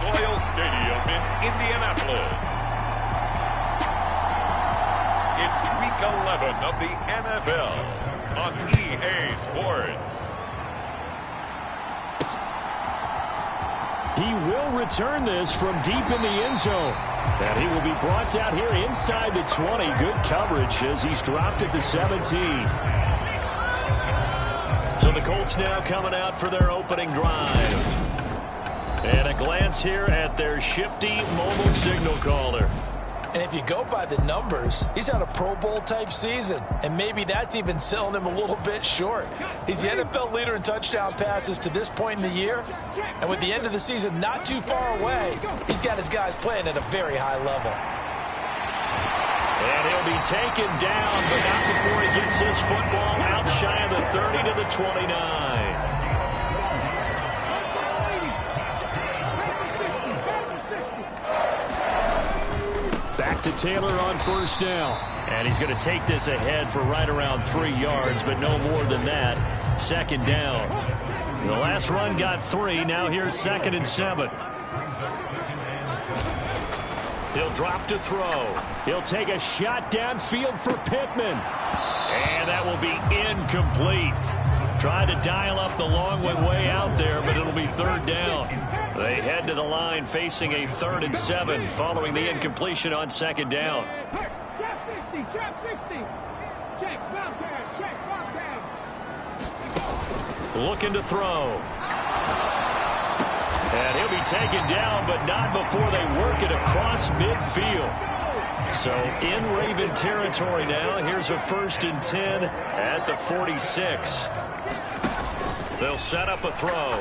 Soil Stadium in Indianapolis. It's Week 11 of the NFL on EA Sports. He will return this from deep in the end zone. And he will be brought down here inside the 20. Good coverage as he's dropped at the 17. So the Colts now coming out for their opening drive. And a glance here at their shifty mobile signal caller. And if you go by the numbers, he's had a Pro Bowl-type season. And maybe that's even selling him a little bit short. He's the NFL leader in touchdown passes to this point in the year. And with the end of the season not too far away, he's got his guys playing at a very high level. And he'll be taken down, but not before he gets this football out shy of the 30 to the 29. Back to Taylor on first down. And he's going to take this ahead for right around 3 yards, but no more than that. Second down. The last run got 3. Now here's 2nd and 7. He'll drop to throw. He'll take a shot downfield for Pittman. And that will be incomplete. Tried to dial up the long way out there, but it'll be 3rd down. They head to the line facing a 3rd and 7 following the incompletion on 2nd down. Looking to throw. And he'll be taken down, but not before they work it across midfield. So in Raven territory now. Here's a 1st and 10 at the 46. They'll set up a throw.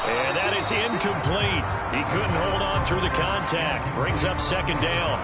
And that is incomplete. He couldn't hold on through the contact. Brings up 2nd down.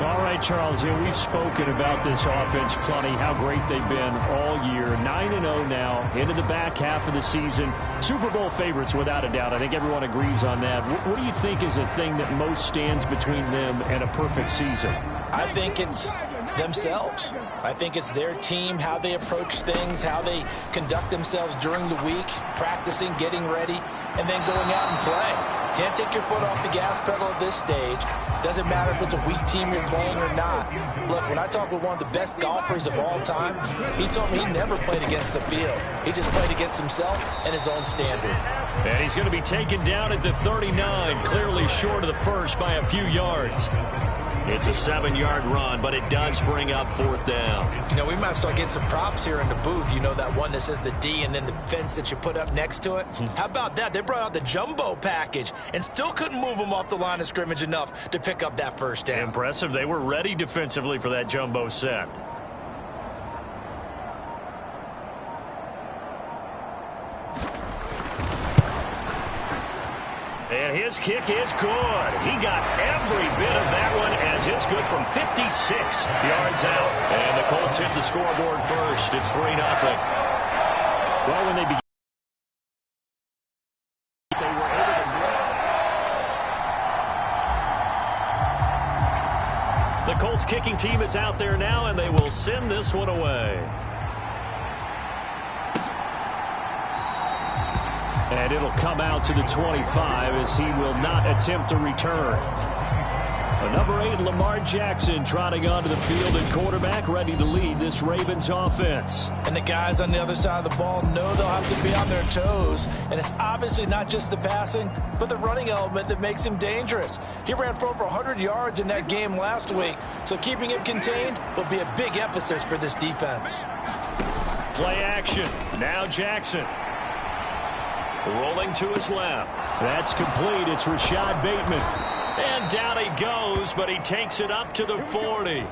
All right, Charles, we've spoken about this offense plenty, how great they've been all year. 9-0 now, into the back half of the season. Super Bowl favorites, without a doubt. I think everyone agrees on that. What do you think is the thing that most stands between them and a perfect season? I think it's themselves. I think it's their team, how they approach things, how they conduct themselves during the week, practicing, getting ready, and then going out and play. Can't take your foot off the gas pedal at this stage. Doesn't matter if it's a weak team you're playing or not. Look, when I talk with one of the best golfers of all time, he told me he never played against the field. He just played against himself and his own standard. And he's going to be taken down at the 39, clearly short of the first by a few yards. It's a 7-yard run, but it does bring up 4th down. You know, we might start getting some props here in the booth. You know, that one that says the D and then the fence that you put up next to it? How about that? They brought out the jumbo package and still couldn't move them off the line of scrimmage enough to pick up that 1st down. Impressive. They were ready defensively for that jumbo set. And his kick is good. He got every bit of that one as it's good from 56 yards out. And the Colts hit the scoreboard first. It's 3-0. Well, when they began, they were able to... The Colts kicking team is out there now, and they will send this one away. And it'll come out to the 25 as he will not attempt to return. Number 8, Lamar Jackson, trotting onto the field at quarterback, ready to lead this Ravens offense. And the guys on the other side of the ball know they'll have to be on their toes. And it's obviously not just the passing, but the running element that makes him dangerous. He ran for over 100 yards in that game last week, so keeping him contained will be a big emphasis for this defense. Play action. Now Jackson. Rolling to his left. That's complete. It's Rashad Bateman. And down he goes, but he takes it up to the 40.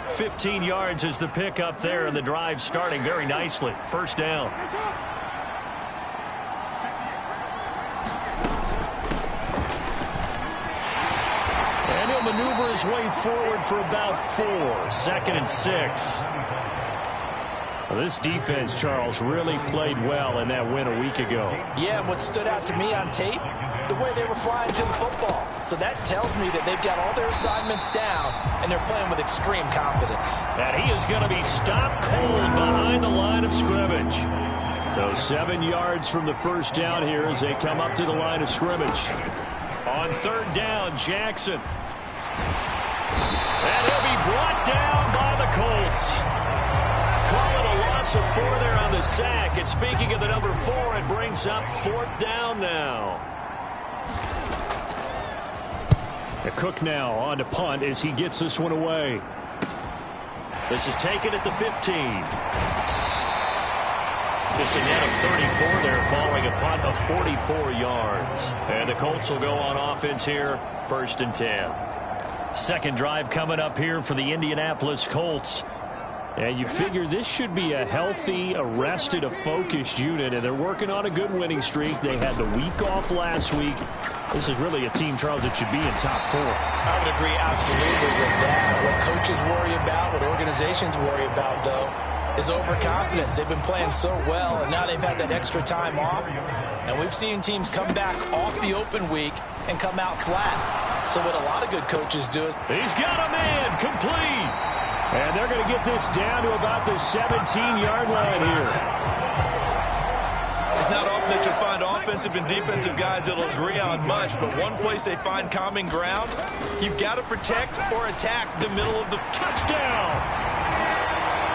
15 yards is the pickup there, and the drive starting very nicely. 1st down. And he'll maneuver his way forward for about 4. 2nd and 6. Well, this defense, Charles, really played well in that win a week ago. Yeah, and what stood out to me on tape, the way they were flying to the football. So that tells me that they've got all their assignments down, and they're playing with extreme confidence. And he is going to be stopped cold behind the line of scrimmage. So 7 yards from the first down here as they come up to the line of scrimmage. On third down, Jackson. And he'll be brought down by the Colts. Call it a loss of 4 there on the sack. And speaking of the number 4, it brings up fourth down now. Cook now on to punt as he gets this one away. This is taken at the 15. Just a net of 34 there, following a punt of 44 yards. And the Colts will go on offense here, 1st and 10. Second drive coming up here for the Indianapolis Colts. And you figure this should be a healthy, a rested, a focused unit, and they're working on a good winning streak. They had the week off last week. This is really a team, Charles, that should be in top 4. I would agree absolutely with that. What coaches worry about, what organizations worry about, though, is overconfidence. They've been playing so well, and now they've had that extra time off. And we've seen teams come back off the open week and come out flat. So what a lot of good coaches do is... He's got a man, complete. And they're going to get this down to about the 17-yard line here. It's not often that you'll find offensive and defensive guys that'll agree on much, but one place they find common ground, you've got to protect or attack the middle of the touchdown.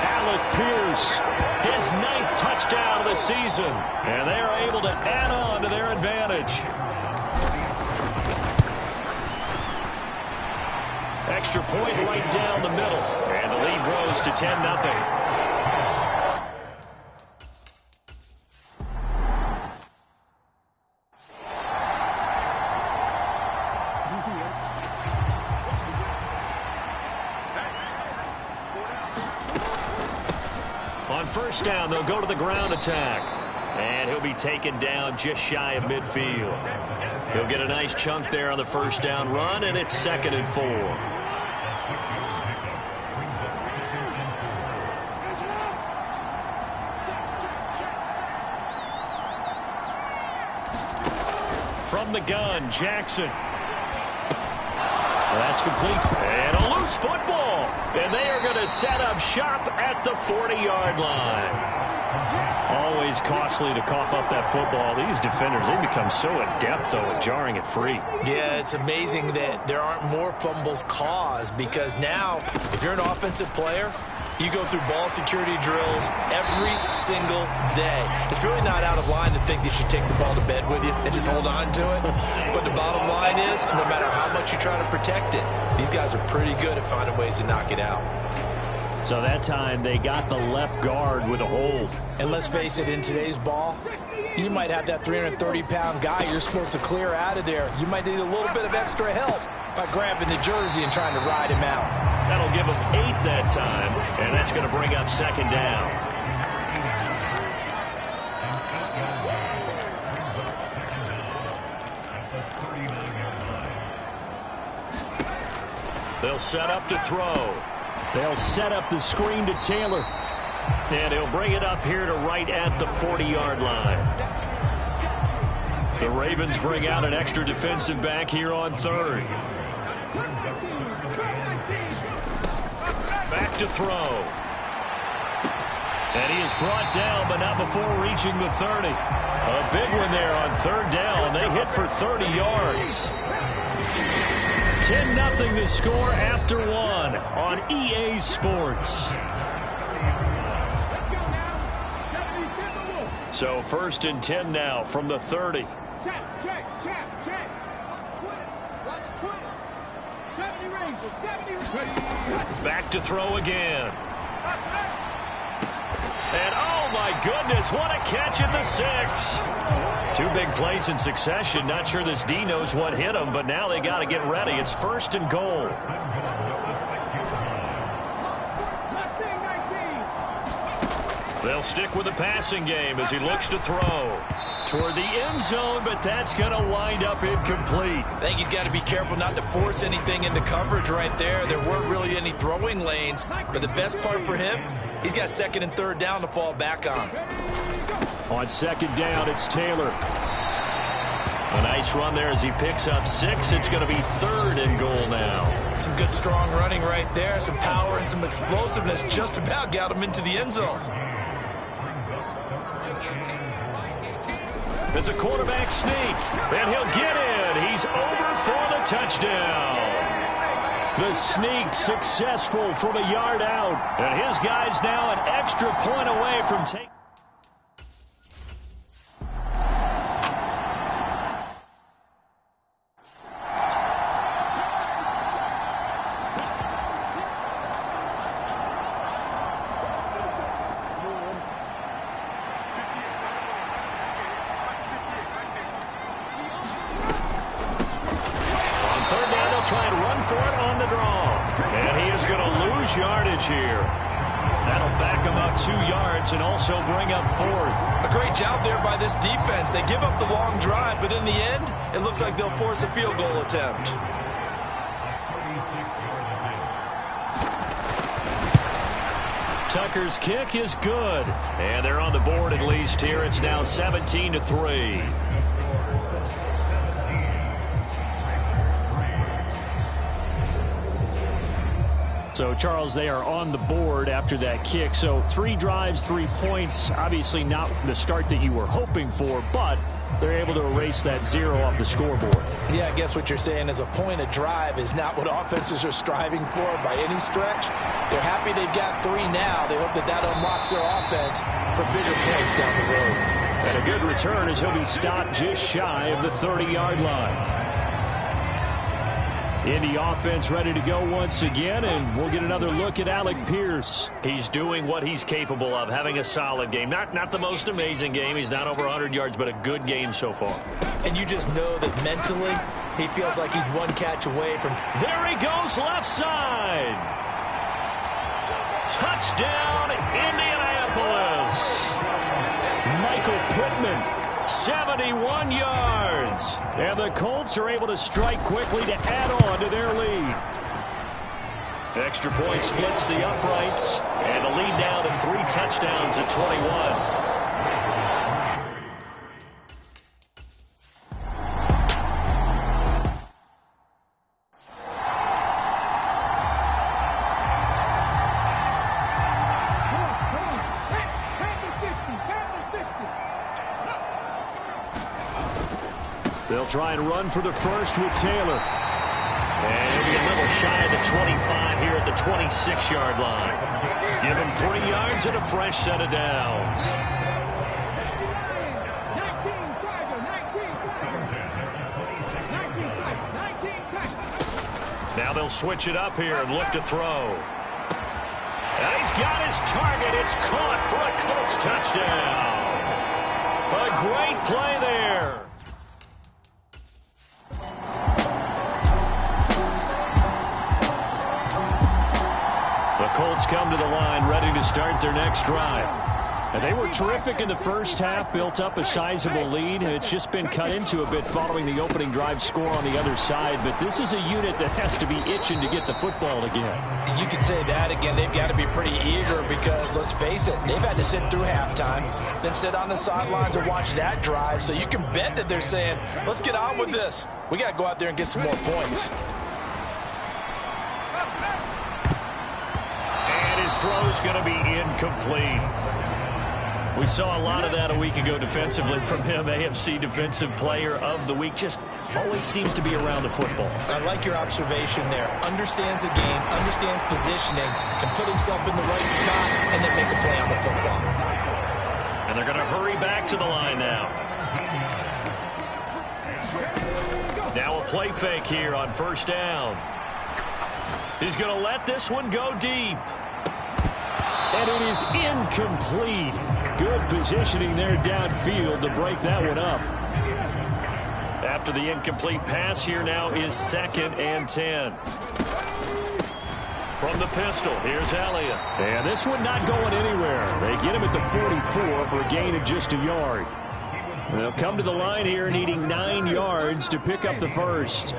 Alec Pierce, his 9th touchdown of the season, and they are able to add on to their advantage. Extra point right down the middle, and the lead grows to 10-0. On first down, they'll go to the ground attack. And he'll be taken down just shy of midfield. He'll get a nice chunk there on the first down run, and it's 2nd and 4. From the gun, Jackson. That's complete. And a loose football. And they are going to set up shop at the 40-yard line. Always costly to cough up that football. These defenders, they become so adept, though, at jarring it free. Yeah, it's amazing that there aren't more fumbles caused, because now, if you're an offensive player, you go through ball security drills every single day. It's really not out of line to think that you take the ball to bed with you and just hold on to it. But the bottom line is, no matter how much you try to protect it, these guys are pretty good at finding ways to knock it out. So that time they got the left guard with a hold. And let's face it, in today's ball, you might have that 330-pound guy you're supposed to clear out of there. You might need a little bit of extra help by grabbing the jersey and trying to ride him out. That'll give him 8 that time, and that's going to bring up 2nd down. They'll set up to throw. They'll set up the screen to Taylor. And he'll bring it up here to right at the 40-yard line. The Ravens bring out an extra defensive back here on 3rd. Back to throw. And he is brought down, but not before reaching the 30. A big one there on 3rd down. They hit for 30 yards. 10-0 to score after 1 on EA Sports. So 1st and 10 now from the 30. Back to throw again. And oh my goodness, what a catch at the 6. 2 big plays in succession. Not sure this D knows what hit him, but now they got to get ready. It's 1st and goal. They'll stick with the passing game as he looks to throw toward the end zone, but that's going to wind up incomplete. I think he's got to be careful not to force anything into coverage right there. There weren't really any throwing lanes, but the best part for him, he's got 2nd and 3rd down to fall back on. On 2nd down, it's Taylor. A nice run there as he picks up 6. It's going to be 3rd and goal now. Some good strong running right there, some power and some explosiveness, just about got him into the end zone. It's a quarterback sneak, and he'll get in. He's over for the touchdown. The sneak successful from a yard out, and his guy's now an extra point away from taking. Try and run for it on the draw. And he is going to lose yardage here. That'll back him up 2 yards and also bring up 4th. A great job there by this defense. They give up the long drive, but in the end, it looks like they'll force a field goal attempt. Tucker's kick is good. And they're on the board at least here. It's now 17-3. So, Charles, they are on the board after that kick. So 3 drives, 3 points. Obviously not the start that you were hoping for, but they're able to erase that 0 off the scoreboard. Yeah, I guess what you're saying is a point a drive is not what offenses are striving for by any stretch. They're happy they've got 3 now. They hope that that unlocks their offense for bigger points down the road. And a good return as he'll be stopped just shy of the 30-yard line. Indy offense ready to go once again, and we'll get another look at Alec Pierce. He's doing what he's capable of, having a solid game. Not the most amazing game. He's not over 100 yards, but a good game so far. And you just know that mentally he feels like he's 1 catch away from... There he goes, left side. Touchdown, Indianapolis. Michael Pittman. 71 yards. And the Colts are able to strike quickly to add on to their lead. Extra point splits the uprights. And the lead now to 3 touchdowns at 21. They'll try and run for the first with Taylor. And he'll be a little shy of the 25 here at the 26-yard line. Give him 3 yards and a fresh set of downs. Now they'll switch it up here and look to throw. And he's got his target. It's caught for a Colts touchdown. A great play there. The Colts come to the line ready to start their next drive. And they were terrific in the first half, built up a sizable lead, and it's just been cut into a bit following the opening drive score on the other side. But this is a unit that has to be itching to get the football again. You could say that again. They've got to be pretty eager because, let's face it, they've had to sit through halftime, then sit on the sidelines and watch that drive. So you can bet that they're saying, let's get on with this. We got to go out there and get some more points. And his throw's going to be incomplete. We saw a lot of that a week ago defensively from him. AFC Defensive Player of the Week. Just always seems to be around the football. I like your observation there. Understands the game, understands positioning, can put himself in the right spot, and then make a play on the football. And they're going to hurry back to the line now. Now a play fake here on first down. He's going to let this one go deep. And it is incomplete. Good positioning there downfield to break that one up. After the incomplete pass, here now is 2nd and 10. From the pistol, here's Elliott. And this one not going anywhere. They get him at the 44 for a gain of just a yard. They'll come to the line here needing 9 yards to pick up the first.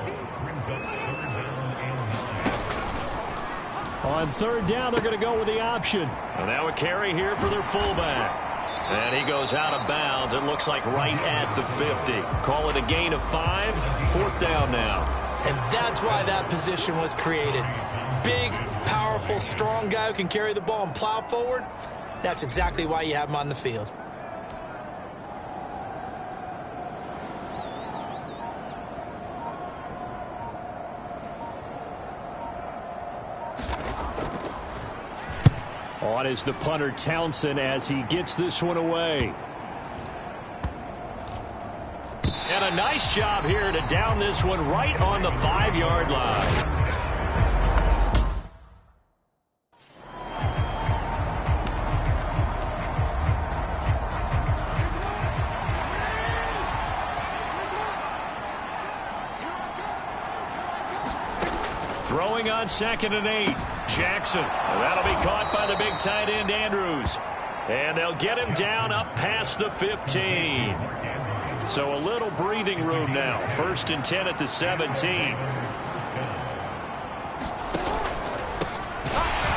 On third down, they're going to go with the option. And now a carry here for their fullback. And he goes out of bounds. It looks like right at the 50. Call it a gain of 5. 4th down now. And that's why that position was created. Big, powerful, strong guy who can carry the ball and plow forward. That's exactly why you have him on the field. On is the punter Townsend as he gets this one away. And a nice job here to down this one right on the 5-yard line. Throwing on 2nd and 8. Jackson. That'll be caught by the big tight end Andrews. And they'll get him down up past the 15. So a little breathing room now. 1st and 10 at the 17.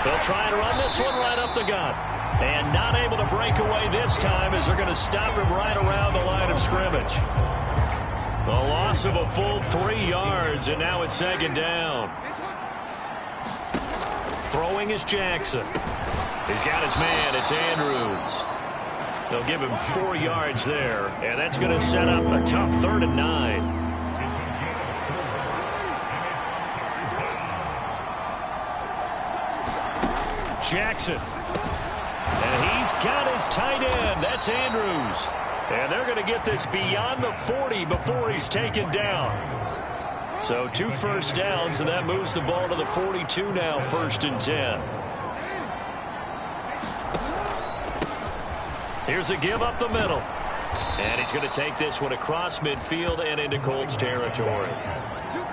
They'll try and run this one right up the gut. And not able to break away this time as they're going to stop him right around the line of scrimmage. The loss of a full 3 yards, and now it's 2nd down. Throwing is Jackson. He's got his man. It's Andrews. They'll give him 4 yards there, and that's going to set up a tough 3rd and 9. Jackson. And he's got his tight end. That's Andrews. And they're going to get this beyond the 40 before he's taken down. So 2 first downs, and that moves the ball to the 42 now, 1st and 10. Here's a give up the middle. And he's going to take this one across midfield and into Colts territory.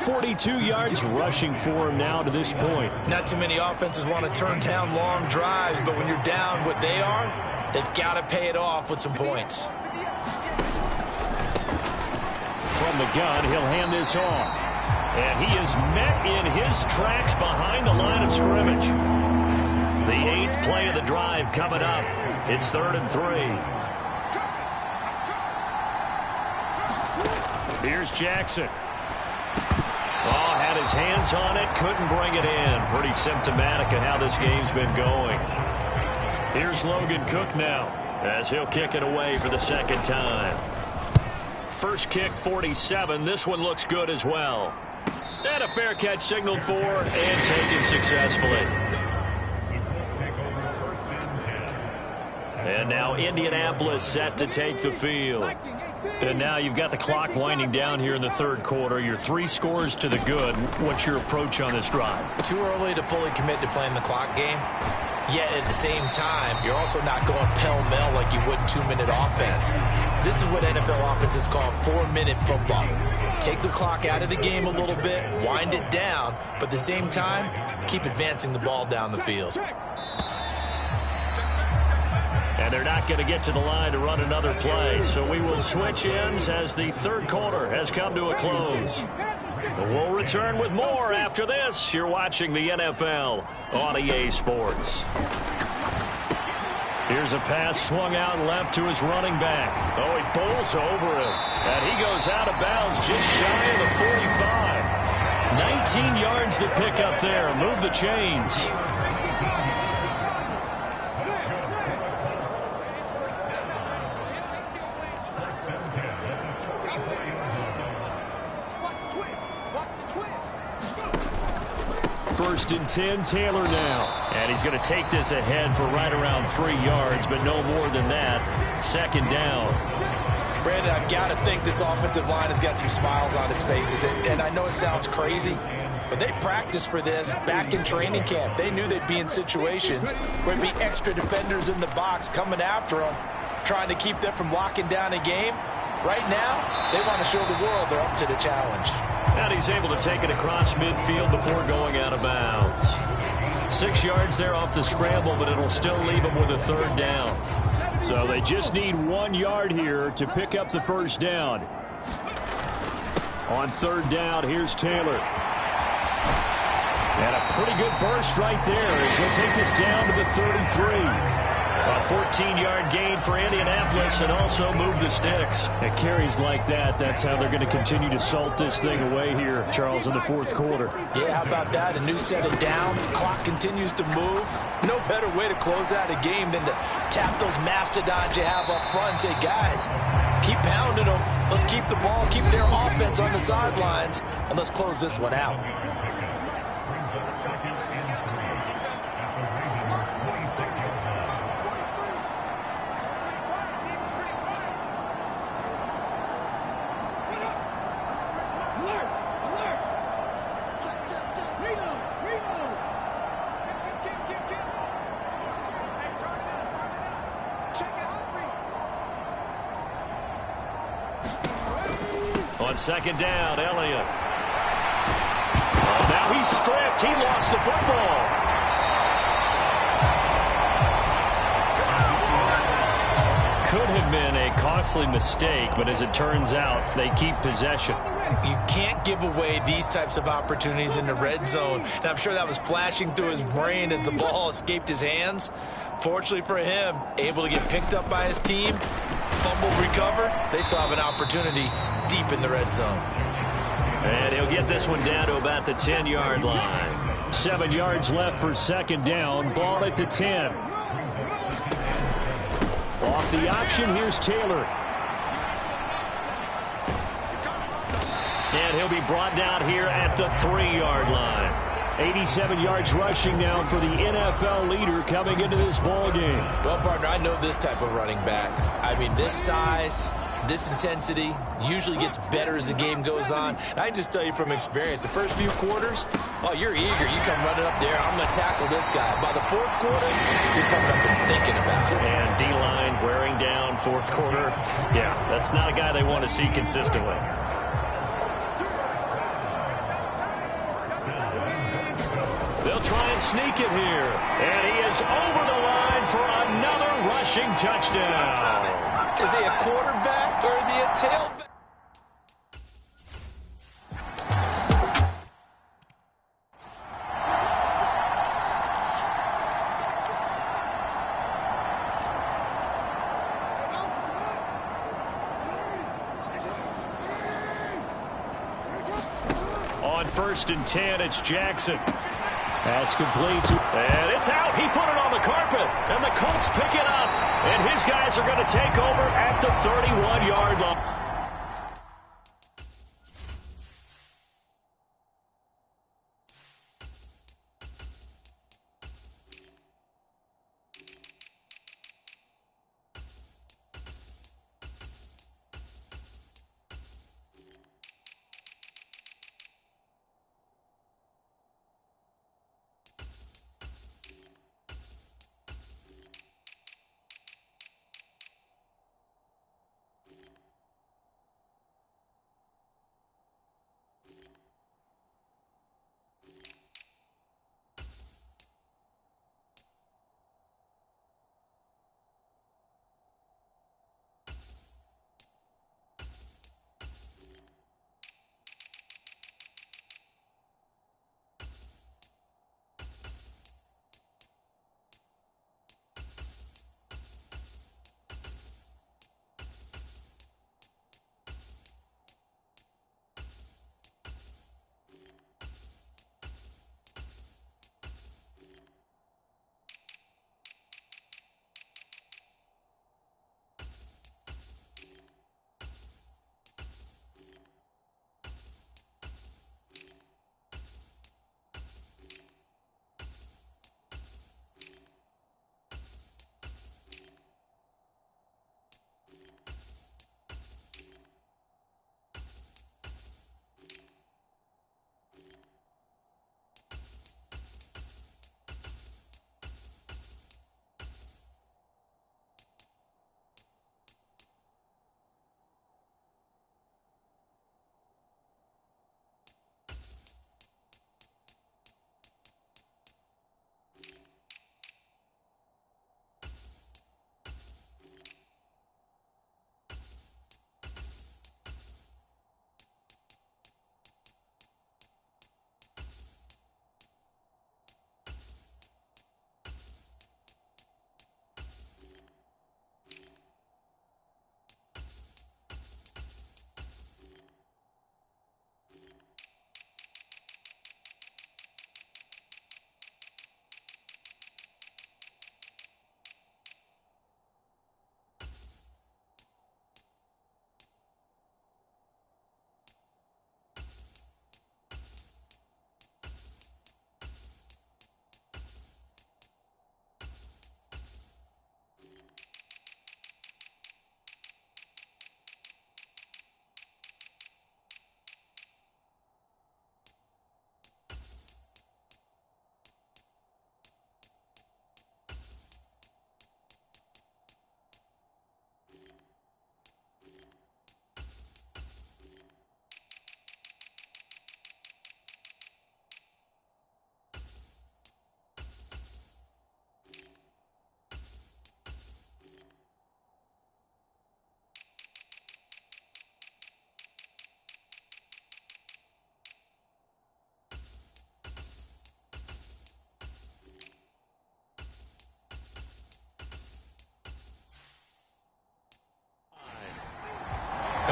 42 yards rushing for him now to this point. Not too many offenses want to turn down long drives, but when you're down what they are, they've got to pay it off with some points. From the gun, he'll hand this off. And he is met in his tracks behind the line of scrimmage. The 8th play of the drive coming up. It's 3rd and 3. Here's Jackson. Oh, had his hands on it, couldn't bring it in. Pretty symptomatic of how this game's been going. Here's Logan Cook now as he'll kick it away for the 2nd time. First kick, 47. This one looks good as well. And a fair catch signaled for and taken successfully. And now Indianapolis set to take the field. And now you've got the clock winding down here in the 3rd quarter. You're 3 scores to the good. What's your approach on this drive? Too early to fully commit to playing the clock game. Yet at the same time, you're also not going pell-mell like you would in 2-minute offense. This is what NFL offenses call 4-minute football. Take the clock out of the game a little bit, wind it down, but at the same time, keep advancing the ball down the field. And they're not going to get to the line to run another play, so we will switch ends as the 3rd quarter has come to a close. We'll return with more after this. You're watching the NFL on EA Sports. Here's a pass swung out left to his running back. Oh, he bowls over him. And he goes out of bounds just shy of the 45. 19 yards to pick up there. Move the chains. First and 10, Taylor now. And he's going to take this ahead for right around 3 yards, but no more than that. 2nd down. Brandon, I've got to think this offensive line has got some smiles on its faces. And I know it sounds crazy, but they practiced for this back in training camp. They knew they'd be in situations where there'd be extra defenders in the box coming after them, trying to keep them from locking down a game. Right now, they want to show the world they're up to the challenge. And he's able to take it across midfield before going out of bounds. 6 yards there off the scramble, but it'll still leave him with a 3rd down. So they just need 1 yard here to pick up the 1st down. On 3rd down, here's Taylor. And a pretty good burst right there as he'll take this down to the 33. A 14-yard gain for Indianapolis and also move the sticks. At carries like that, that's how they're going to continue to salt this thing away here, Charles, in the 4th quarter. Yeah, how about that? A new set of downs. Clock continues to move. No better way to close out a game than to tap those mastodons you have up front and say, guys, keep pounding them. Let's keep the ball, keep their offense on the sidelines, and let's close this one out. On second down, Elliott. Oh, now he's stripped. He lost the football. Could have been a costly mistake, but as it turns out, they keep possession. You can't give away these types of opportunities in the red zone. And I'm sure that was flashing through his brain as the ball escaped his hands. Fortunately for him, able to get picked up by his team, fumbled, recovered. They still have an opportunity deep in the red zone. And he'll get this one down to about the 10-yard line. 7 yards left for second down. Ball at the 10. Off the option, here's Taylor. And he'll be brought down here at the 3-yard line. 87 yards rushing now for the NFL leader coming into this ball game. Well, partner, I know this type of running back. I mean, this size, this intensity usually gets better as the game goes on. And I just tell you from experience, the first few quarters, oh, you're eager. You come running up there, I'm going to tackle this guy. By the fourth quarter, you're coming up and thinking about it. And D-line wearing down fourth quarter. Yeah, that's not a guy they want to see consistently. They'll try and sneak it here. And he is over the line for another rushing touchdown. Is he a quarterback or is he a tailback? On 1st and 10, it's Jackson. That's complete. And it's out. He put it on the carpet. And the Colts pick it up. And his guys are going to take over at the 31-yard line.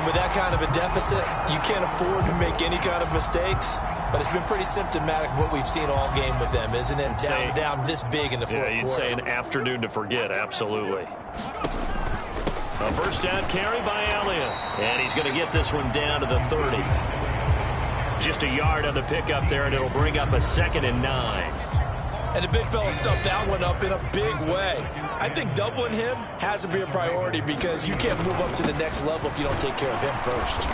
And with that kind of a deficit, you can't afford to make any kind of mistakes. But it's been pretty symptomatic of what we've seen all game with them, isn't it? Down this big in the fourth quarter. Yeah, you'd say an afternoon to forget, absolutely. A first down carry by Elliott. And he's going to get this one down to the 30. Just a yard on the pickup there, and it'll bring up a 2nd and 9. And the big fella stuffed that one up in a big way. I think doubling him has to be a priority because you can't move up to the next level if you don't take care of him first.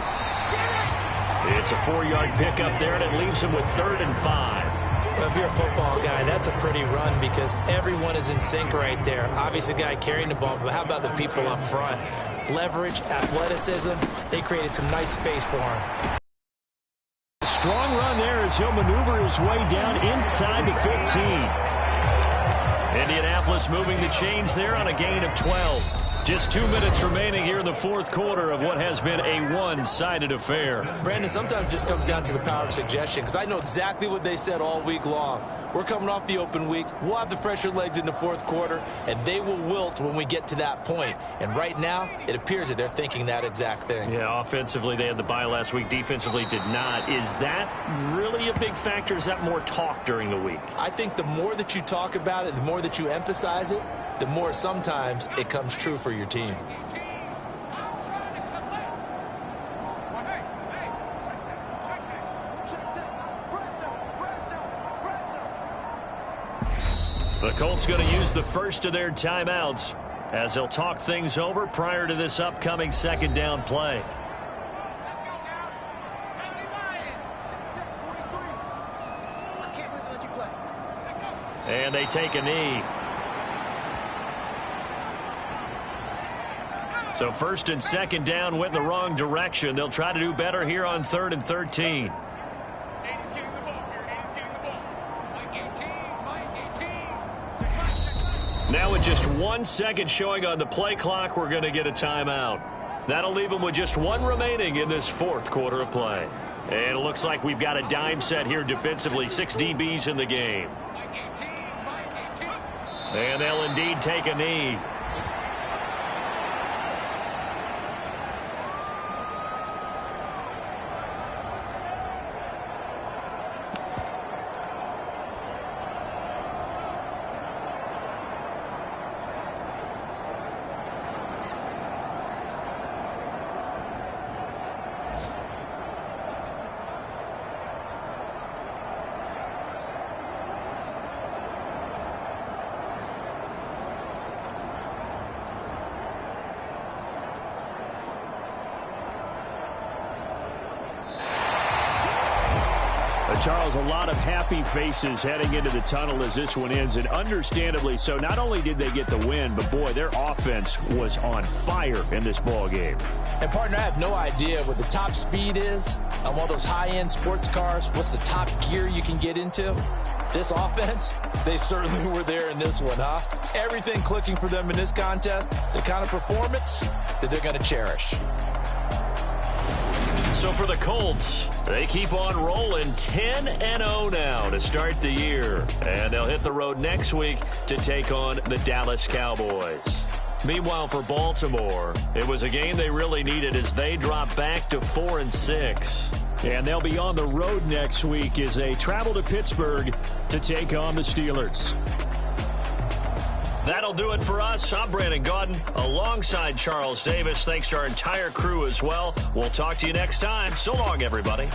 It's a 4-yard pickup there, and it leaves him with 3rd and 5. Well, if you're a football guy, that's a pretty run because everyone is in sync right there. Obviously, the guy carrying the ball, but how about the people up front? Leverage, athleticism, they created some nice space for him. Strong run there as he'll maneuver his way down inside the 15. Indianapolis moving the chains there on a gain of 12. Just 2 minutes remaining here in the fourth quarter of what has been a one-sided affair. Brandon, sometimes it just comes down to the power of suggestion because I know exactly what they said all week long. We're coming off the open week. We'll have the fresher legs in the fourth quarter, and they will wilt when we get to that point. And right now, it appears that they're thinking that exact thing. Yeah, offensively, they had the bye last week. Defensively, did not. Is that really a big factor? Is that more talk during the week? I think the more that you talk about it, the more that you emphasize it, the more sometimes it comes true for your team. The Colts going to use the first of their timeouts as they'll talk things over prior to this upcoming second down play. And they take a knee. So 1st and 2nd down went in the wrong direction. They'll try to do better here on 3rd and 13. Now with just 1 second showing on the play clock, we're going to get a timeout. That'll leave them with just 1 remaining in this fourth quarter of play. And it looks like we've got a dime set here defensively. 6 DBs in the game. And they'll indeed take a knee. Charles, a lot of happy faces heading into the tunnel as this one ends, and understandably so. Not only did they get the win, but, boy, their offense was on fire in this ball game. And, partner, I have no idea what the top speed is on one of those high-end sports cars. What's the top gear you can get into? This offense, they certainly were there in this one, huh? Everything clicking for them in this contest, the kind of performance that they're going to cherish. So for the Colts, they keep on rolling 10-0 now to start the year. And they'll hit the road next week to take on the Dallas Cowboys. Meanwhile, for Baltimore, it was a game they really needed as they drop back to 4-6. And they'll be on the road next week as they travel to Pittsburgh to take on the Steelers. That'll do it for us. I'm Brandon Gaudin alongside Charles Davis. Thanks to our entire crew as well. We'll talk to you next time. So long, everybody.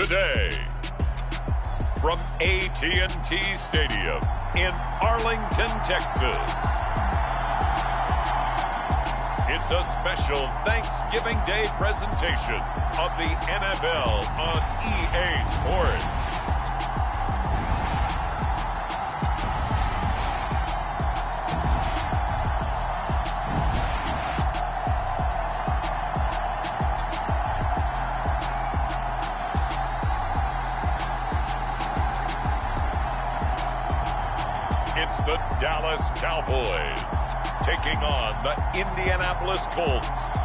today. From AT&T Stadium in Arlington, Texas. It's a special Thanksgiving Day presentation of the NFL on EA Sports. It's the Dallas Cowboys taking on the Indianapolis Colts.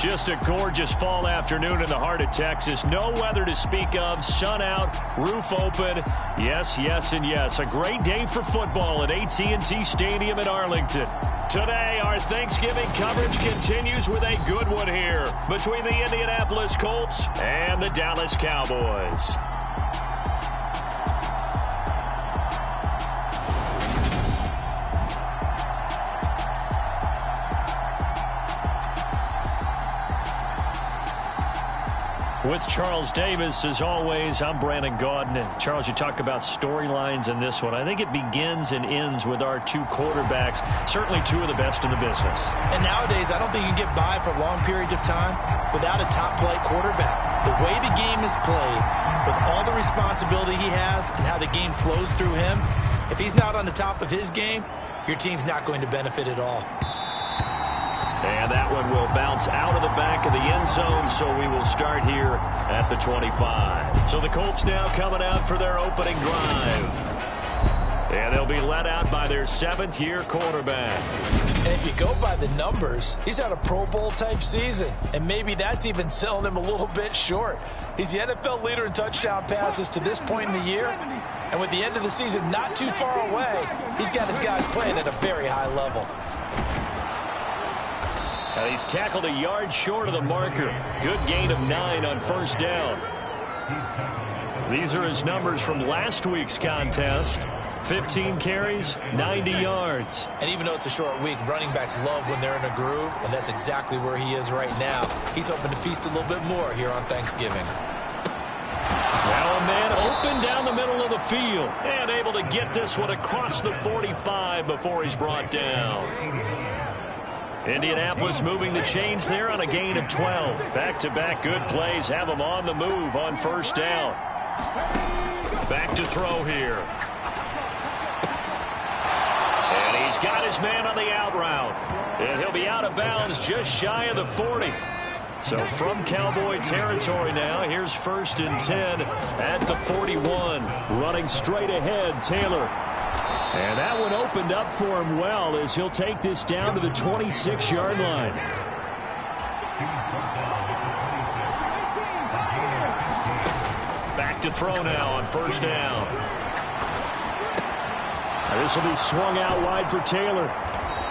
Just a gorgeous fall afternoon in the heart of Texas. No weather to speak of. Sun out, roof open. Yes, yes, and yes. A great day for football at AT&T Stadium in Arlington. Today, our Thanksgiving coverage continues with a good one here between the Indianapolis Colts and the Dallas Cowboys. With Charles Davis, as always, I'm Brandon Gaudin. And Charles, you talk about storylines in this one. I think it begins and ends with our two quarterbacks, certainly two of the best in the business. And nowadays, I don't think you can get by for long periods of time without a top-flight quarterback. The way the game is played, with all the responsibility he has and how the game flows through him, if he's not on the top of his game, your team's not going to benefit at all. And that one will bounce out of the back of the end zone, so we will start here at the 25. So the Colts now coming out for their opening drive. And they'll be led out by their seventh-year quarterback. And if you go by the numbers, he's had a Pro Bowl-type season. And maybe that's even selling him a little bit short. He's the NFL leader in touchdown passes to this point in the year. And with the end of the season not too far away, he's got his guys playing at a very high level. He's tackled a yard short of the marker. Good gain of 9 on first down. These are his numbers from last week's contest. 15 carries, 90 yards. And even though it's a short week, running backs love when they're in a groove, and that's exactly where he is right now. He's hoping to feast a little bit more here on Thanksgiving. Now a man open down the middle of the field and able to get this one across the 45 before he's brought down. Indianapolis moving the chains there on a gain of 12. Back-to-back good plays have them on the move on first down. Back to throw here. And he's got his man on the out route. And he'll be out of bounds just shy of the 40. So from Cowboy territory now, here's 1st and 10 at the 41. Running straight ahead, Taylor. And that one opened up for him well as he'll take this down to the 26-yard line. Back to throw now on first down. This will be swung out wide for Taylor.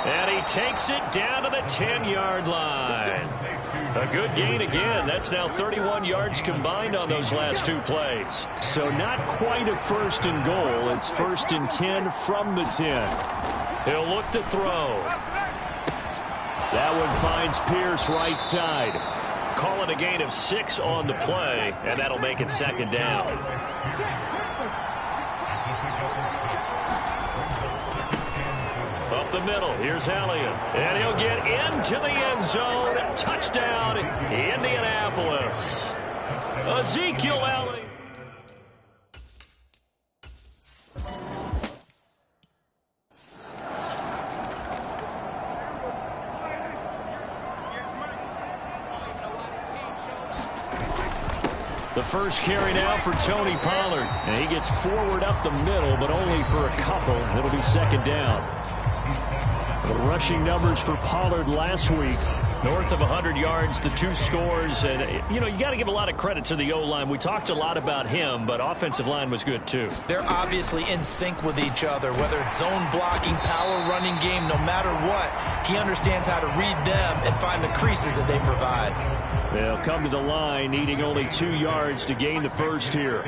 And he takes it down to the 10-yard line. A good gain again. That's now 31 yards combined on those last two plays. So not quite a 1st and goal. It's 1st and 10 from the 10. He'll look to throw. That one finds Pierce right side. Call it a gain of 6 on the play, and that'll make it 2nd down. Up the middle, here's Elliott. And he'll get into the end zone. Touchdown, Indianapolis. Ezekiel Elliott. The first carry now for Tony Pollard. And he gets forward up the middle, but only for a couple. It'll be 2nd down. The rushing numbers for Pollard last week, north of 100 yards, the 2 scores. And, you know, you got to give a lot of credit to the O-line. We talked a lot about him, but offensive line was good, too. They're obviously in sync with each other, whether it's zone blocking, power running game, no matter what. He understands how to read them and find the creases that they provide. They'll come to the line, needing only 2 yards to gain the first here.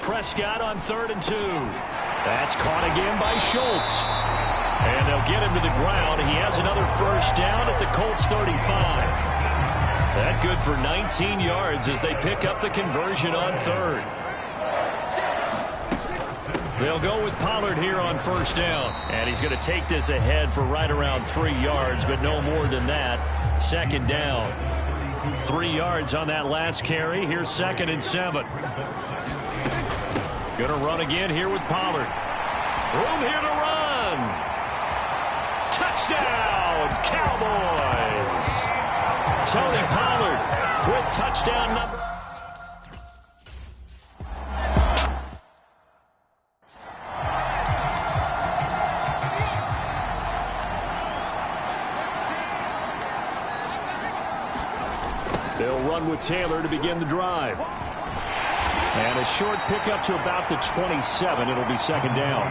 Prescott on 3rd and 2. That's caught again by Schultz. And they'll get him to the ground. He has another first down at the Colts 35. That good for 19 yards as they pick up the conversion on third. They'll go with Pollard here on first down. And he's going to take this ahead for right around 3 yards, but no more than that. Second down. 3 yards on that last carry. Here's 2nd and 7. Going to run again here with Pollard. Room here to run. Touchdown, Cowboys. Tony Pollard with touchdown number. They'll run with Taylor to begin the drive. And a short pickup to about the 27. It'll be second down.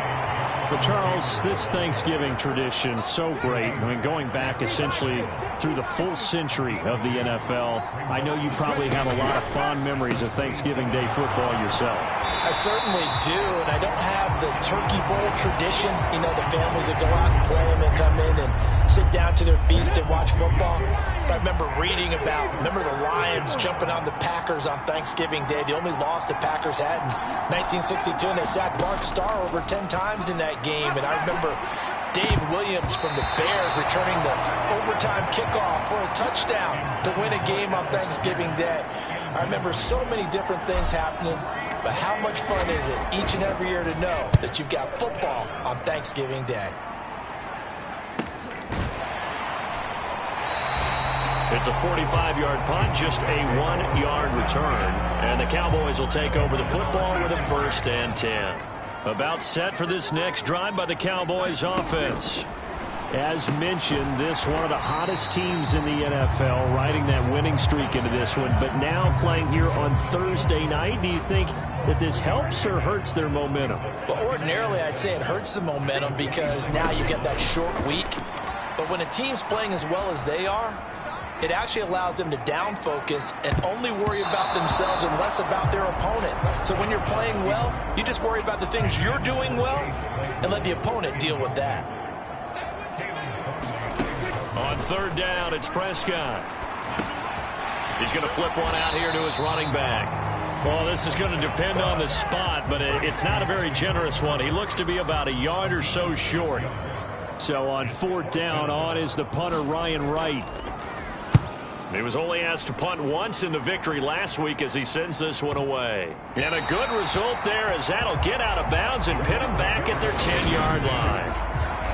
But, Charles, this Thanksgiving tradition, so great. I mean, going back essentially through the full century of the NFL, I know you probably have a lot of fond memories of Thanksgiving Day football yourself. I certainly do, and I don't have the Turkey Bowl tradition. You know, the families that go out and play and they come in and sit down to their feast and watch football. But I remember reading about, the Lions jumping on the Packers on Thanksgiving Day. The only loss the Packers had in 1962, and they sacked Bart Starr over 10 times in that game. And I remember Dave Williams from the Bears returning the overtime kickoff for a touchdown to win a game on Thanksgiving Day. I remember so many different things happening, but how much fun is it each and every year to know that you've got football on Thanksgiving Day? It's a 45-yard punt, just a 1-yard return. And the Cowboys will take over the football with a 1st and 10. About set for this next drive by the Cowboys offense. As mentioned, this one of the hottest teams in the NFL, riding that winning streak into this one. But now playing here on Thursday night, do you think that this helps or hurts their momentum? Well, ordinarily, I'd say it hurts the momentum because now you get that short week. But when a team's playing as well as they are, it actually allows them to down focus and only worry about themselves and less about their opponent. So when you're playing well, you just worry about the things you're doing well and let the opponent deal with that. On third down, it's Prescott. He's going to flip one out here to his running back. Well, this is going to depend on the spot, but it's not a very generous one. He looks to be about a yard or so short. So on fourth down, on is the punter, Ryan Wright. He was only asked to punt once in the victory last week as he sends this one away. And a good result there as that'll get out of bounds and pin them back at their 10-yard line.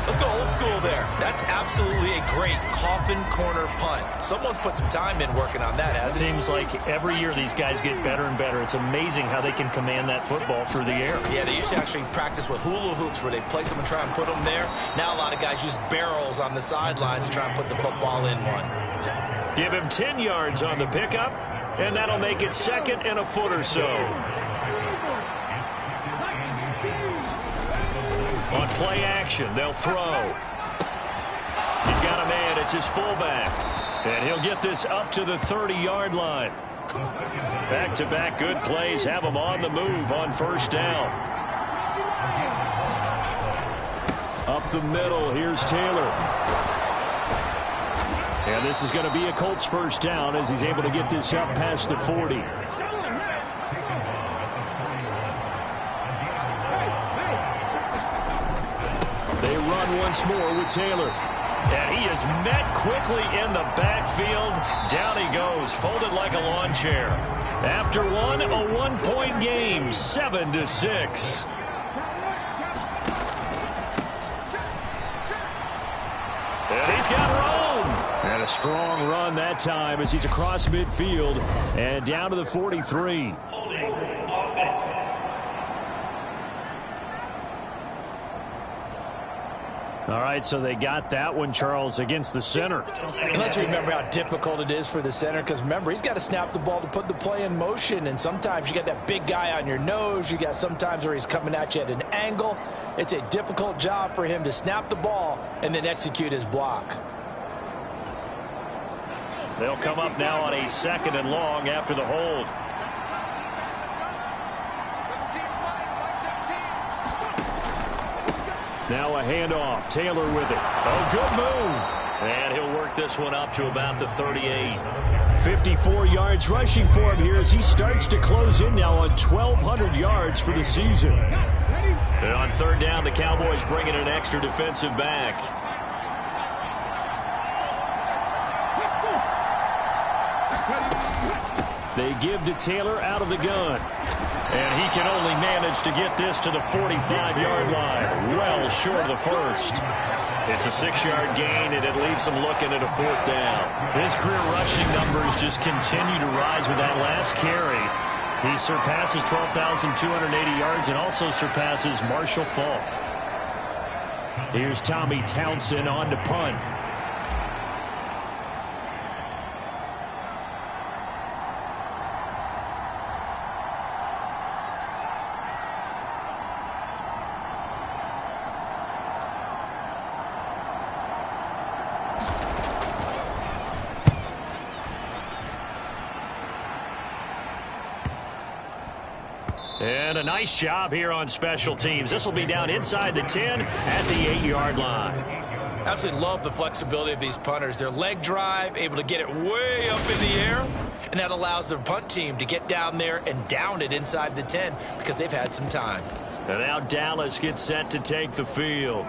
Let's go old school there. That's absolutely a great coffin corner punt. Someone's put some time in working on that, hasn't it? Seems like every year these guys get better and better. It's amazing how they can command that football through the air. Yeah, they used to actually practice with hula hoops where they place them and try and put them there. Now a lot of guys use barrels on the sidelines to try and put the football in one. Give him 10 yards on the pickup, and that'll make it 2nd and a foot or so. On play action, they'll throw. He's got a man. It's his fullback. And he'll get this up to the 30-yard line. Back-to-back good plays have him on the move on first down. Up the middle, here's Taylor. And this is going to be a Colts first down as he's able to get this up past the 40. They run once more with Taylor. And he is met quickly in the backfield. Down he goes, folded like a lawn chair. After one, a 1-point game, 7-6. And he's got Rome. And a strong run that time as he's across midfield and down to the 43. All right, so they got that one, Charles, against the center. And let's remember how difficult it is for the center because, remember, he's got to snap the ball to put the play in motion. And sometimes you got that big guy on your nose. You got sometimes where he's coming at you at an angle. It's a difficult job for him to snap the ball and then execute his block. They'll come up now on a 2nd and long after the hold. Now a handoff. Taylor with it. Oh, good move. And he'll work this one up to about the 38. 54 yards rushing for him here as he starts to close in now on 1,200 yards for the season. And on third down, the Cowboys bring in an extra defensive back. They give to Taylor out of the gun. And he can only manage to get this to the 45-yard line. Well short of the first. It's a 6-yard gain, and it leaves him looking at a fourth down. His career rushing numbers just continue to rise with that last carry. He surpasses 12,280 yards and also surpasses Marshall Faulk. Here's Tommy Townsend on to punt. And a nice job here on special teams. This will be down inside the 10 at the 8-yard line. Absolutely love the flexibility of these punters. Their leg drive, able to get it way up in the air, and that allows their punt team to get down there and down it inside the 10 because they've had some time. And now Dallas gets set to take the field.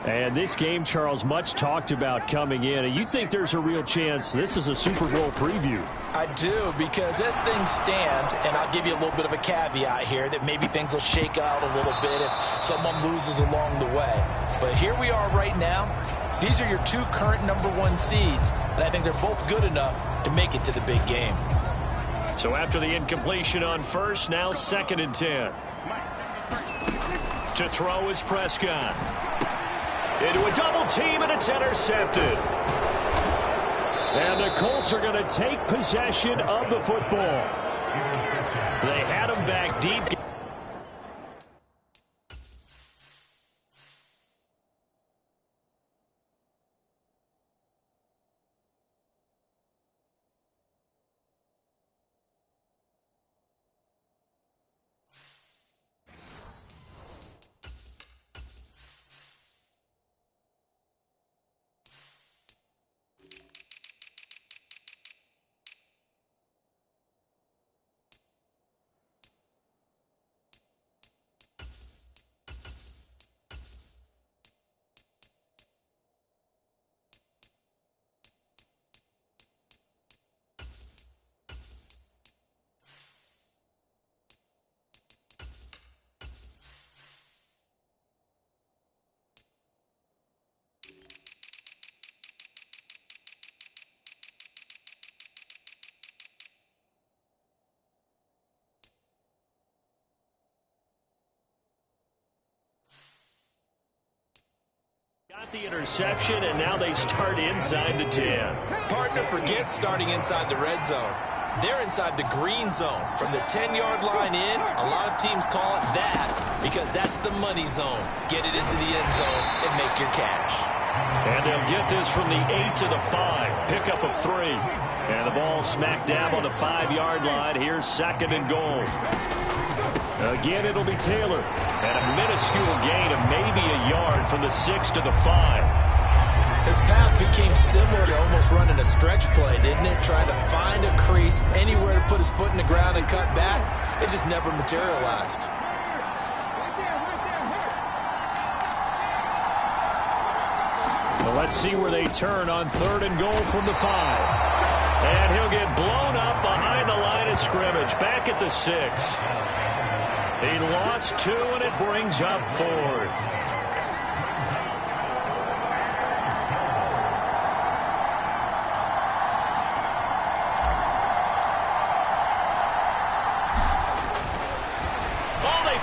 And this game, Charles, much talked about coming in. And you think there's a real chance this is a Super Bowl preview? I do, because as things stand, and I'll give you a little bit of a caveat here, that maybe things will shake out a little bit if someone loses along the way. But here we are right now. These are your two current #1 seeds, and I think they're both good enough to make it to the big game. So after the incompletion on first, now 2nd and 10. To throw is Prescott. Into a double team, and it's intercepted. And the Colts are going to take possession of the football. They had him back deep. Got the interception, and now they start inside the 10. Partner forgets starting inside the red zone. They're inside the green zone. From the 10-yard line in, a lot of teams call it that because that's the money zone. Get it into the end zone and make your cash. And they'll get this from the 8 to the 5. Pick up of 3. And the ball smack dab on the 5-yard line. Here's 2nd and goal. Again, it'll be Taylor. And a minuscule gain of maybe a yard from the 6 to the 5. His path became similar to almost running a stretch play, didn't it? Trying to find a crease, anywhere to put his foot in the ground and cut back. It just never materialized. Well, let's see where they turn on 3rd and goal from the 5. And he'll get blown up behind the line of scrimmage, back at the 6. He lost 2, and it brings up 4th.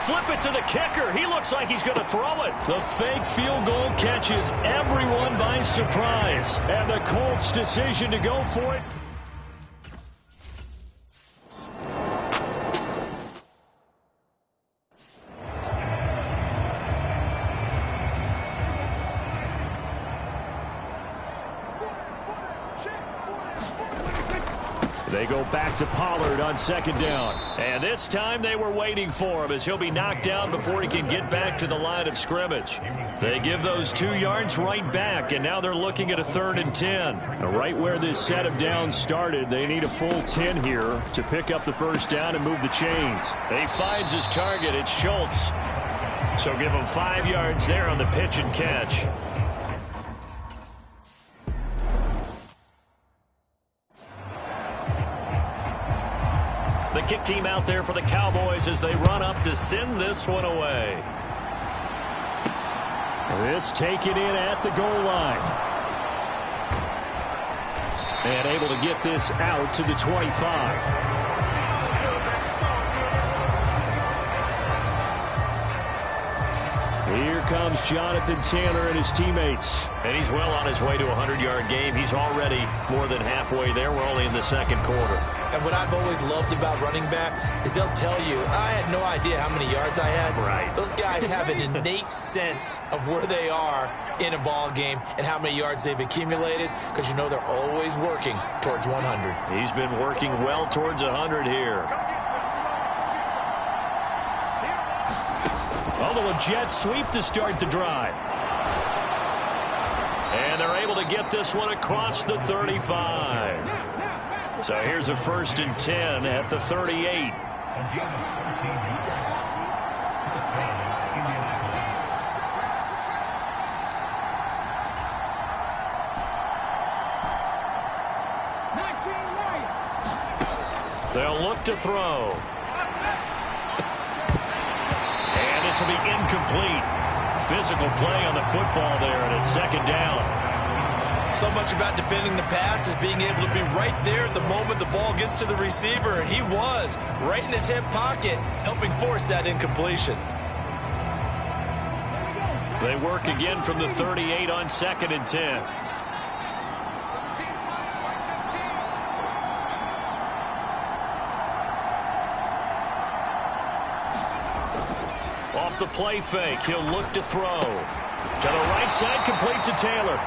Flip it to the kicker. He looks like he's going to throw it. The fake field goal catches everyone by surprise. And the Colts' decision to go for it. They go back to Pollard on second down. And this time they were waiting for him as he'll be knocked down before he can get back to the line of scrimmage. They give those 2 yards right back, and now they're looking at a 3rd and 10. Right where this set of downs started, they need a full 10 here to pick up the first down and move the chains. He finds his target. It's Schultz. So give him 5 yards there on the pitch and catch. The kick team out there for the Cowboys as they run up to send this one away. This taken in at the goal line. And able to get this out to the 25. Here comes Jonathan Taylor and his teammates. And he's well on his way to a 100-yard game. He's already more than halfway there. We're only in the second quarter. And what I've always loved about running backs is they'll tell you, I had no idea how many yards I had. Right. Those guys have an innate sense of where they are in a ball game and how many yards they've accumulated, because you know they're always working towards 100. He's been working well towards 100 here. Although a jet sweep to start the drive. And they're able to get this one across the 35. So here's a 1st and 10 at the 38. They'll look to throw. This will be incomplete. Physical play on the football there, and it's second down. So much about defending the pass is being able to be right there at the moment the ball gets to the receiver, and he was right in his hip pocket, helping force that incompletion. They work again from the 38 on 2nd and 10. Off the play fake, he'll look to throw. To the right side, complete to Taylor.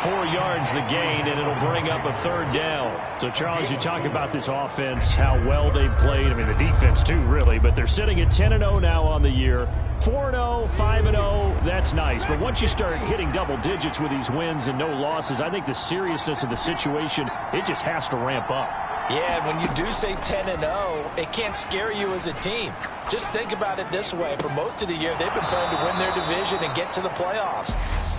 4 yards the gain, and it'll bring up a 3rd down. So, Charles, you talk about this offense, how well they've played. I mean, the defense, too, really. But they're sitting at 10-0 now on the year. 4-0, 5-0, that's nice. But once you start hitting double digits with these wins and no losses, I think the seriousness of the situation, it just has to ramp up. Yeah, and when you do say 10-0, it can't scare you as a team. Just think about it this way. For most of the year, they've been playing to win their division and get to the playoffs.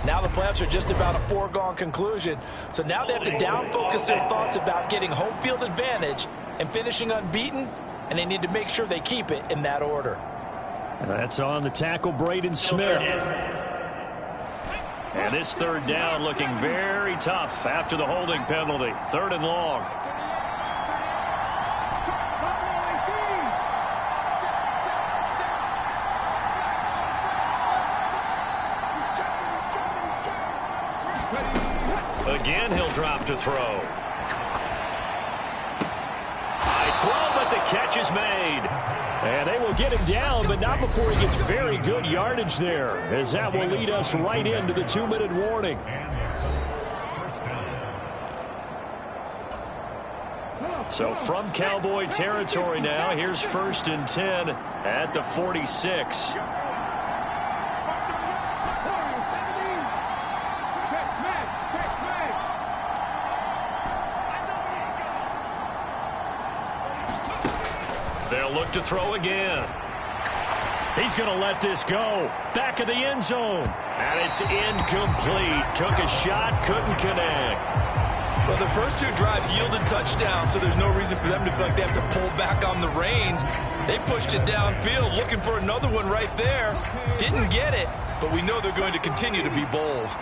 Now the playoffs are just about a foregone conclusion. So now they have to down-focus their thoughts about getting home field advantage and finishing unbeaten, and they need to make sure they keep it in that order. That's on the tackle, Braden Smith. And this 3rd down looking very tough after the holding penalty. 3rd and long. Again, he'll drop to throw. High throw, but the catch is made. And they will get him down, but not before he gets very good yardage there, as that will lead us right into the 2-minute warning. So from Cowboy territory now, here's 1st and 10 at the 46. They'll look to throw again. He's going to let this go. Back of the end zone. And it's incomplete. Took a shot, couldn't connect. Well, the first 2 drives yielded touchdowns, so there's no reason for them to feel like they have to pull back on the reins. They pushed it downfield, looking for another one right there. Didn't get it, but we know they're going to continue to be bold.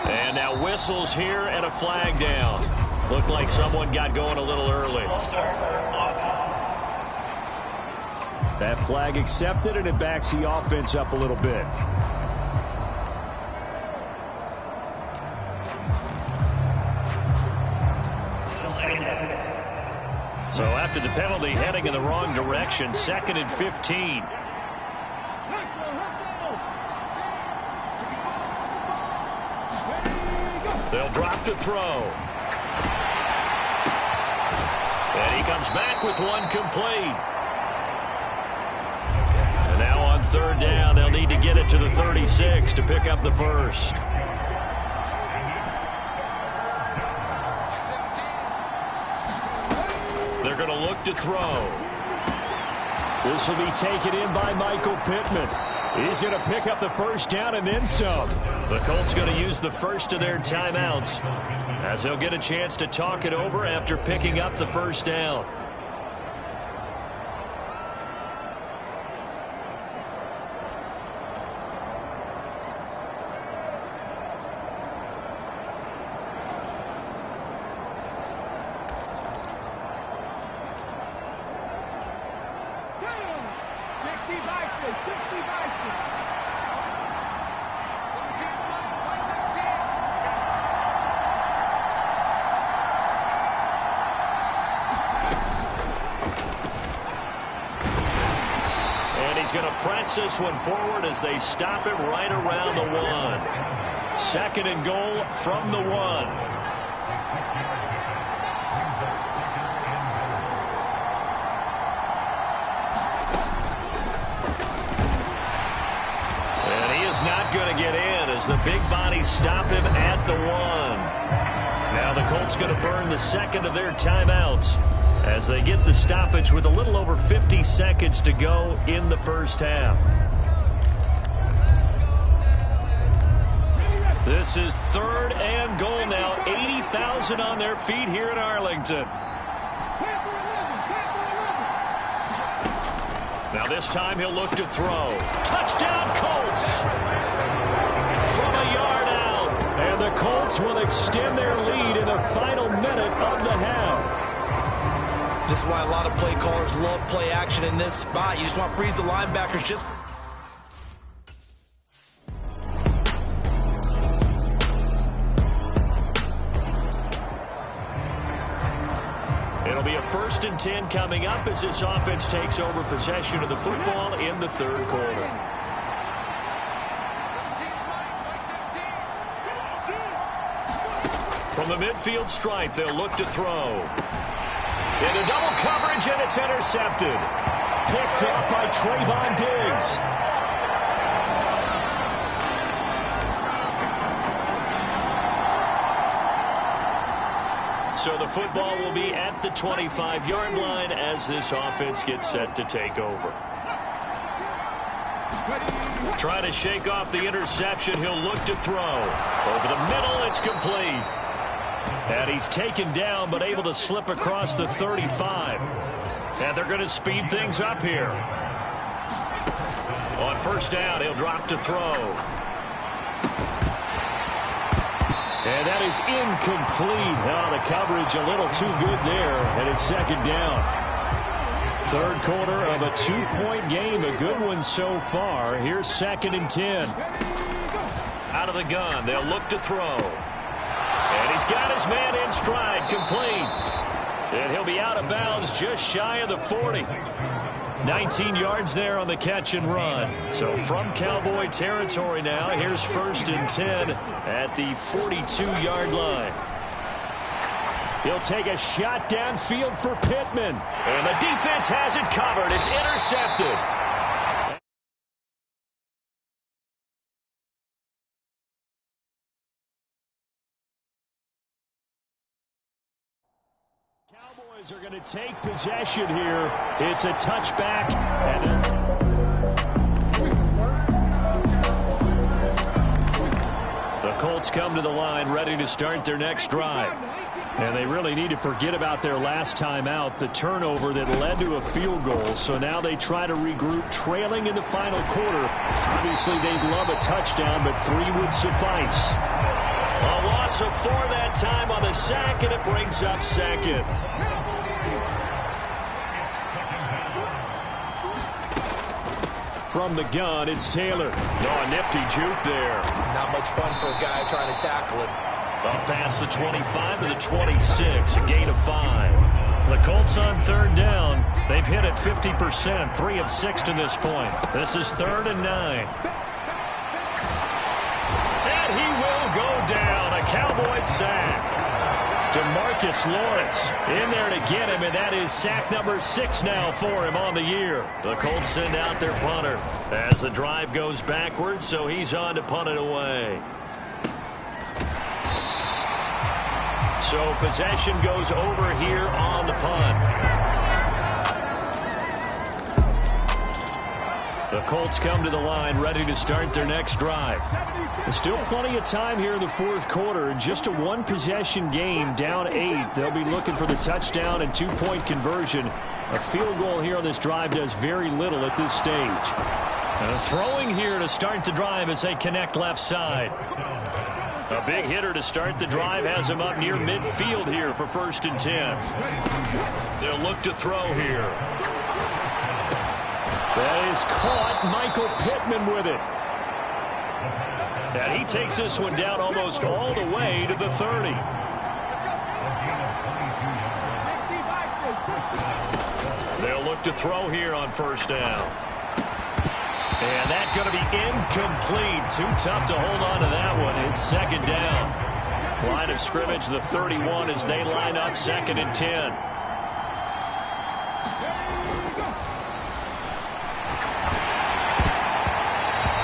And now whistles here and a flag down. Looked like someone got going a little early. That flag accepted, and it backs the offense up a little bit. So after the penalty, heading in the wrong direction, 2nd and 15. They'll drop to throw. And he comes back with one complete. And now on third down, they'll need to get it to the 36 to pick up the first. They're going to look to throw. This will be taken in by Michael Pittman. He's going to pick up the first down and then some. The Colts going to use the first of their timeouts as they'll get a chance to talk it over after picking up the first down. Going to press this one forward as they stop it right around the 1. Second and goal from the 1. And he is not going to get in as the big bodies stop him at the 1. Now the Colts going to burn the second of their timeouts as they get the stoppage with a little over 50 seconds to go in the first half. This is third and goal now. 80,000 on their feet here in Arlington. Now this time he'll look to throw. Touchdown Colts! From a yard out. And the Colts will extend their lead in the final minute of the half. This is why a lot of play callers love play action in this spot. You just want to freeze the linebackers just... It'll be a 1st and 10 coming up as this offense takes over possession of the football in the third quarter. From the midfield stripe, they'll look to throw. Into double coverage, and it's intercepted. Picked up by Trayvon Diggs. So the football will be at the 25-yard line as this offense gets set to take over. Trying to shake off the interception, he'll look to throw. Over the middle, it's complete. And he's taken down, but able to slip across the 35. And they're going to speed things up here. On first down, he'll drop to throw. And that is incomplete. Oh, the coverage a little too good there, and it's second down. Third quarter of a 2-point game, a good one so far. Here's 2nd and 10. Out of the gun, they'll look to throw. And he's got his man in stride, complete. And he'll be out of bounds just shy of the 40. 19 yards there on the catch and run. So from Cowboy territory now, here's 1st and 10 at the 42-yard line. He'll take a shot downfield for Pittman. And the defense has it covered. It's intercepted. Cowboys are going to take possession here. It's a touchback. The Colts come to the line ready to start their next drive. And they really need to forget about their last time out, the turnover that led to a field goal. So now they try to regroup, trailing in the final quarter. Obviously, they'd love a touchdown, but 3 would suffice. A loss of 4 that time on the sack, and it brings up 2nd. From the gun, it's Taylor. Oh, a nifty juke there. Not much fun for a guy trying to tackle him. Up past the 25 to the 26, a gain of 5. The Colts on third down. They've hit it 50%, 3 of 6 to this point. This is 3rd and 9. And he will go down. A Cowboys sack. DeMarcus Lawrence in there to get him, and that is sack number 6 now for him on the year. The Colts send out their punter as the drive goes backwards, so he's on to punt it away. So possession goes over here on the punt. The Colts come to the line ready to start their next drive. There's still plenty of time here in the fourth quarter. Just a one-possession game, down 8. They'll be looking for the touchdown and two-point conversion. A field goal here on this drive does very little at this stage. And throwing here to start the drive as they connect left side. A big hitter to start the drive has him up near midfield here for 1st and 10. They'll look to throw here. That is caught. Michael Pittman with it. And he takes this one down almost all the way to the 30. They'll look to throw here on 1st down. And that's going to be incomplete. Too tough to hold on to that one. It's 2nd down. Line of scrimmage, the 31 as they line up 2nd and 10.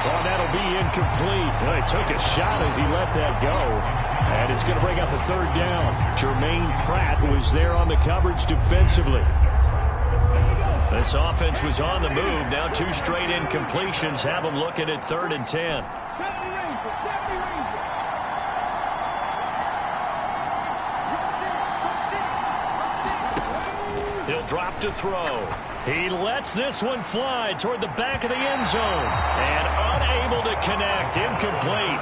Well, that'll be incomplete. He took a shot as he let that go. And it's going to bring up a 3rd down. Jermaine Pratt was there on the coverage defensively. This offense was on the move. Now 2 straight incompletions have them looking at 3rd and 10. He'll drop to throw. He lets this one fly toward the back of the end zone. And unable to connect. Incomplete.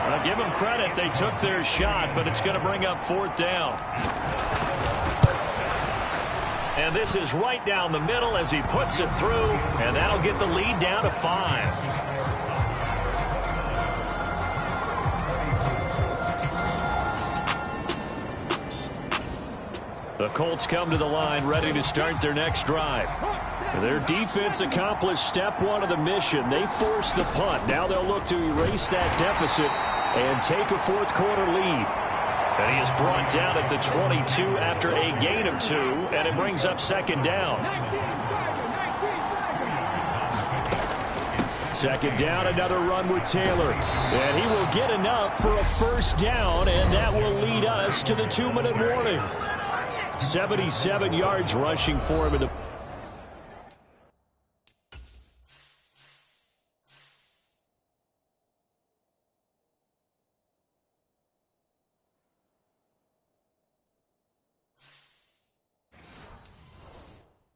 I'll give them credit. They took their shot, but it's going to bring up 4th down. And this is right down the middle as he puts it through. And that'll get the lead down to 5. The Colts come to the line ready to start their next drive. Their defense accomplished step 1 of the mission. They forced the punt. Now they'll look to erase that deficit and take a fourth quarter lead. And he is brought down at the 22 after a gain of 2, and it brings up 2nd down. 2nd down, another run with Taylor. And he will get enough for a 1st down, and that will lead us to the 2-minute warning. 77 yards rushing for him in the...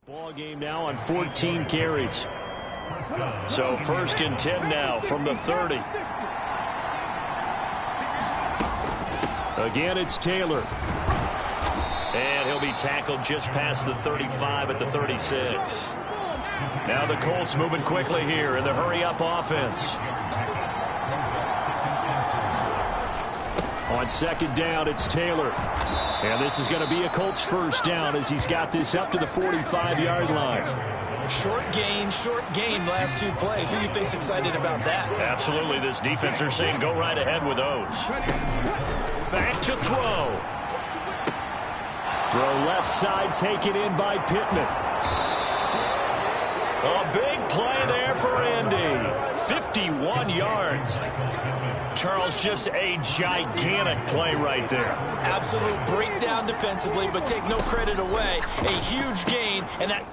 Ball game now on 14 carries. So 1st and 10 now from the 30. Again, it's Taylor. And he'll be tackled just past the 35 at the 36. Now the Colts moving quickly here in the hurry-up offense. On 2nd down, it's Taylor. And this is going to be a Colts 1st down as he's got this up to the 45-yard line. Short gain last 2 plays. Who do you think's excited about that? Absolutely. This defense are saying go right ahead with those. Back to throw. Throw left side taken in by Pittman. A big play there for Indy. 51 yards. Charles, just a gigantic play right there. Absolute breakdown defensively, but take no credit away. A huge gain, and that...